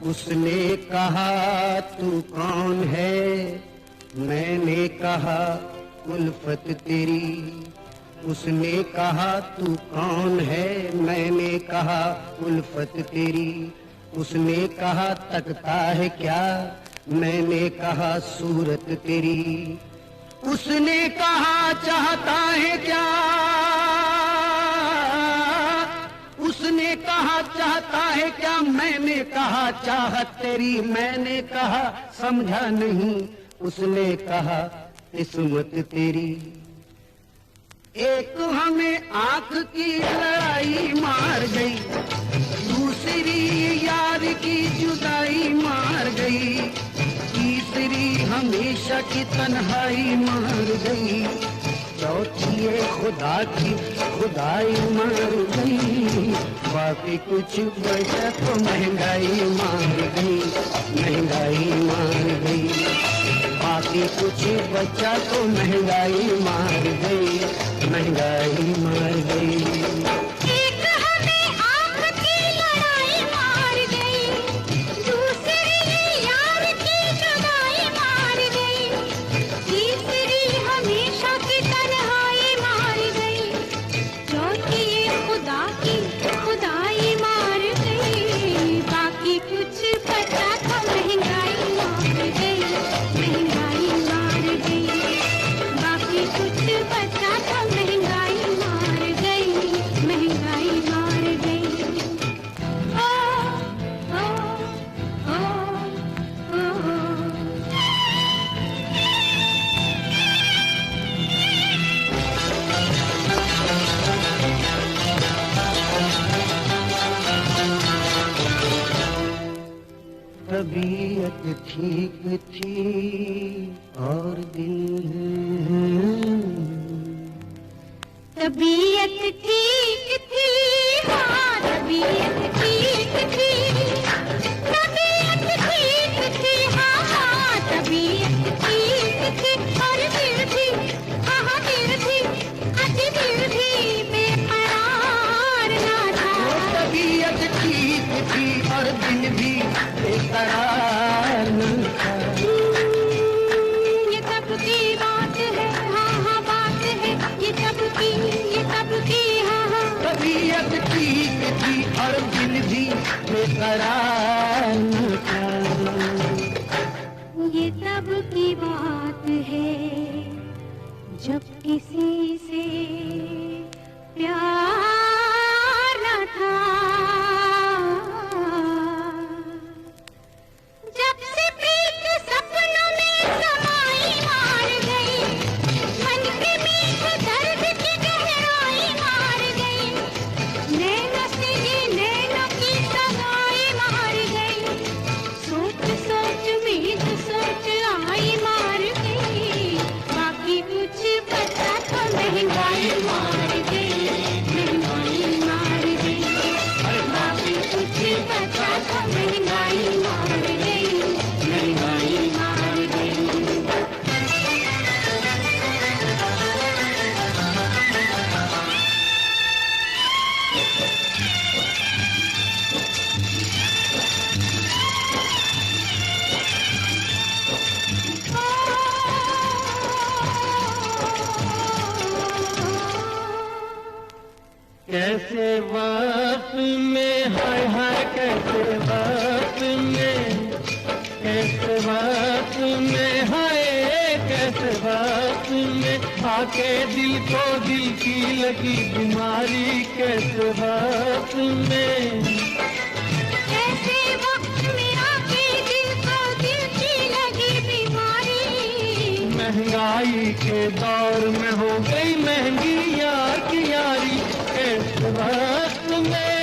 उसने कहा तू कौन है, मैंने कहा उल्फत तेरी। उसने कहा तू कौन है, मैंने कहा उल्फत तेरी। उसने कहा तकता है क्या, मैंने कहा सूरत तेरी। उसने कहा चाहता है क्या, उसने कहा चाहता है क्या, मैंने कहा चाहत तेरी। मैंने कहा समझा नहीं, उसने कहा किस्मत तेरी। एक हमें आंख की लड़ाई मार गई, दूसरी यार की जुदाई मार गई, तीसरी हमेशा की तन्हाई मार गई, चौथी ये खुदा की खुदाई मार गई। बाकी कुछ बचा तो महंगाई मार गई, महंगाई मार गई। बाकी कुछ बचा तो महंगाई मार गई, महंगाई मार गई। एक हमें आंख की लड़ाई मार गई, दूसरी यार की जुदाई मार गई, तीसरी हमेशा की तन्हाई मार गई, चौथी ये खुदा की खुदाई मार गई। बाकी कुछ बचा तो महंगाई मार गई, महंगाई मार गई। बाकी कुछ बचा तो महंगाई मार गई, महंगाई मार गई। ओ ओ ओ ओ तबीयत ठीक थी और दिन, तबीयत ठीक थी, हाँ तबीयत ठीक थी, तबीयत ठीक थी, हाँ हाँ तबीयत ठीक थी। और फिर भी, हाँ हाँ फिर भी, अति फिर भी बेकरार ना था। तबीयत ठीक थी और दिन भी बेकरार न था। ये तब की बात है, हाँ हाँ बात है, ये तब की, हाँ हाँ। तबीयत ठीक थी और दिन भी बेकरार न था। ये तब की बात है जब किसी से प्यार न था, जब से प्रीत सपनों में समाई मार गई, मन के मीठे दर्द की गहराई मार गई, नैनों से ये नैनों की सगाई मार गई, सोच सोच में तो सोच आई मार गई। बाकी कुछ बचा तो महंगाई मार गई, महंगाई मार गई। बाकी कुछ बचा तो महंगाई मार गई, महंगाई मार गई। कैसे वक्त में, हाय हाय कैसे वक्त में, कैसे वक्त में, हाय कैसे वक्त में आके दिल को दिल की लगी बीमारी। कैसे वक्त में, ऐसे वक्त में आके दिल को दिल की लगी बीमारी। महंगाई के दौर में हो गई महंगी यार की यारी। कैसे वक्त में